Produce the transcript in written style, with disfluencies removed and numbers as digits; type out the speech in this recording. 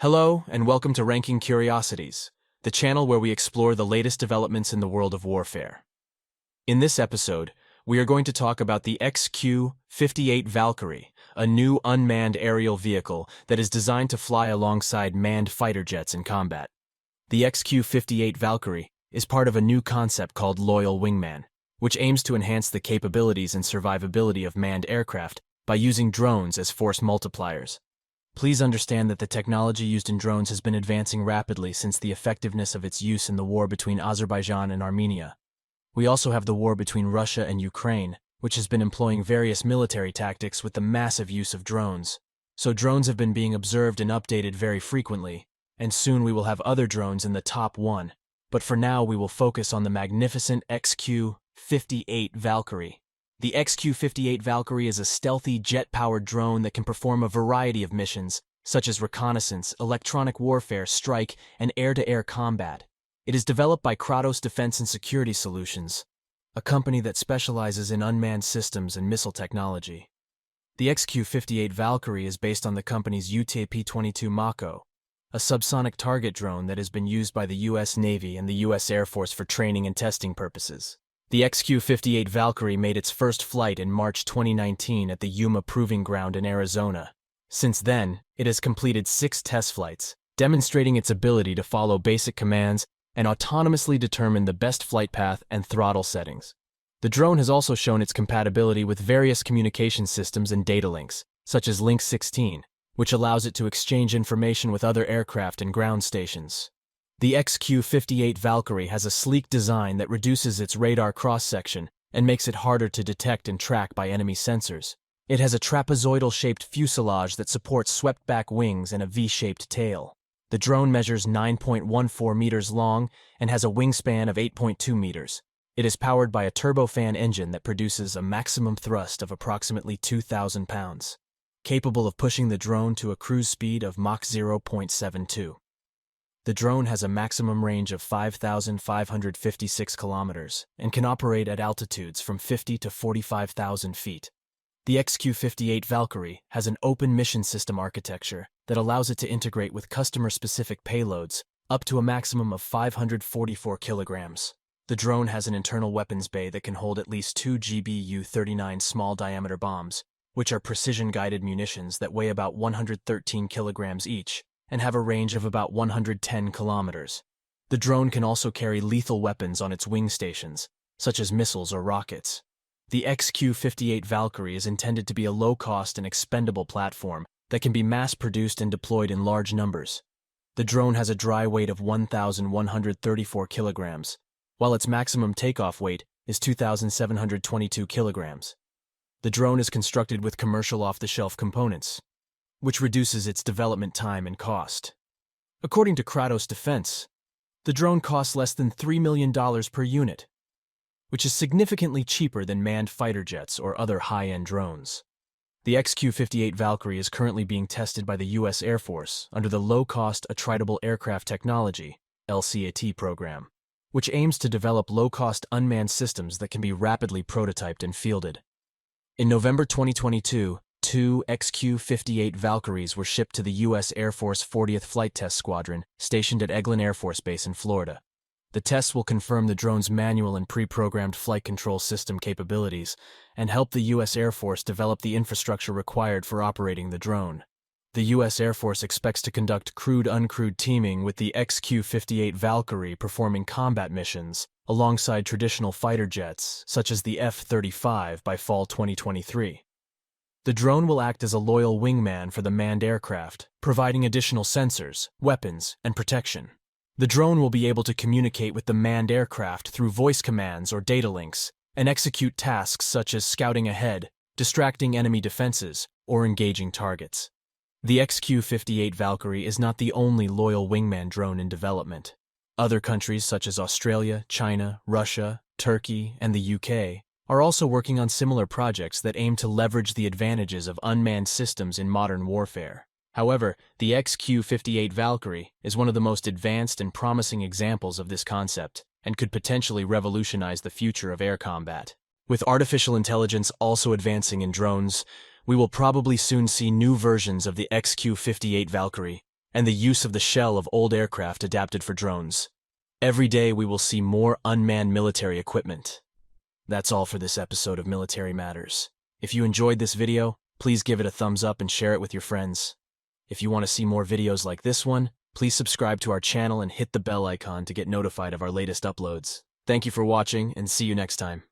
Hello, and welcome to Ranking Curiosities, the channel where we explore the latest developments in the world of warfare. In this episode, we are going to talk about the XQ-58 Valkyrie, a new unmanned aerial vehicle that is designed to fly alongside manned fighter jets in combat. The XQ-58 Valkyrie is part of a new concept called Loyal Wingman, which aims to enhance the capabilities and survivability of manned aircraft by using drones as force multipliers. Please understand that the technology used in drones has been advancing rapidly since the effectiveness of its use in the war between Azerbaijan and Armenia. We also have the war between Russia and Ukraine, which has been employing various military tactics with the massive use of drones. So drones have been being observed and updated very frequently, and soon we will have other drones in the top one. But for now we will focus on the magnificent XQ-58 Valkyrie. The XQ-58 Valkyrie is a stealthy, jet-powered drone that can perform a variety of missions, such as reconnaissance, electronic warfare, strike, and air-to-air combat. It is developed by Kratos Defense and Security Solutions, a company that specializes in unmanned systems and missile technology. The XQ-58 Valkyrie is based on the company's UTP-22 Mako, a subsonic target drone that has been used by the U.S. Navy and the U.S. Air Force for training and testing purposes. The XQ-58 Valkyrie made its first flight in March 2019 at the Yuma Proving Ground in Arizona. Since then, it has completed 6 test flights, demonstrating its ability to follow basic commands and autonomously determine the best flight path and throttle settings. The drone has also shown its compatibility with various communication systems and data links, such as Link 16, which allows it to exchange information with other aircraft and ground stations. The XQ-58 Valkyrie has a sleek design that reduces its radar cross-section and makes it harder to detect and track by enemy sensors. It has a trapezoidal-shaped fuselage that supports swept-back wings and a V-shaped tail. The drone measures 9.14 meters long and has a wingspan of 8.2 meters. It is powered by a turbofan engine that produces a maximum thrust of approximately 2,000 pounds, capable of pushing the drone to a cruise speed of Mach 0.72. The drone has a maximum range of 5,556 kilometers and can operate at altitudes from 50 to 45,000 feet. The XQ-58 Valkyrie has an open mission system architecture that allows it to integrate with customer-specific payloads up to a maximum of 544 kilograms. The drone has an internal weapons bay that can hold at least 2 GBU-39 small-diameter bombs, which are precision-guided munitions that weigh about 113 kilograms each and have a range of about 110 kilometers. The drone can also carry lethal weapons on its wing stations, such as missiles or rockets. The XQ-58 Valkyrie is intended to be a low-cost and expendable platform that can be mass-produced and deployed in large numbers. The drone has a dry weight of 1,134 kilograms, while its maximum takeoff weight is 2,722 kilograms. The drone is constructed with commercial off-the-shelf components, which reduces its development time and cost. According to Kratos Defense, the drone costs less than $3 million per unit, which is significantly cheaper than manned fighter jets or other high-end drones. The XQ-58 Valkyrie is currently being tested by the U.S. Air Force under the Low-Cost Attritable Aircraft Technology (LCAT) program, which aims to develop low-cost unmanned systems that can be rapidly prototyped and fielded. In November 2022, 2 XQ-58 Valkyries were shipped to the U.S. Air Force 40th Flight Test Squadron, stationed at Eglin Air Force Base in Florida. The tests will confirm the drone's manual and pre-programmed flight control system capabilities and help the U.S. Air Force develop the infrastructure required for operating the drone. The U.S. Air Force expects to conduct crewed-uncrewed teaming with the XQ-58 Valkyrie performing combat missions alongside traditional fighter jets, such as the F-35, by fall 2023. The drone will act as a loyal wingman for the manned aircraft, providing additional sensors, weapons, and protection. The drone will be able to communicate with the manned aircraft through voice commands or data links and execute tasks such as scouting ahead, distracting enemy defenses, or engaging targets. The XQ-58 Valkyrie is not the only loyal wingman drone in development. Other countries such as Australia, China, Russia, Turkey, and the UK are also working on similar projects that aim to leverage the advantages of unmanned systems in modern warfare. However, the XQ-58 Valkyrie is one of the most advanced and promising examples of this concept and could potentially revolutionize the future of air combat. With artificial intelligence also advancing in drones, we will probably soon see new versions of the XQ-58 Valkyrie, and the use of the shell of old aircraft adapted for drones. Every day we will see more unmanned military equipment. That's all for this episode of Military Matters. If you enjoyed this video, please give it a thumbs up and share it with your friends. If you want to see more videos like this one, please subscribe to our channel and hit the bell icon to get notified of our latest uploads. Thank you for watching, and see you next time.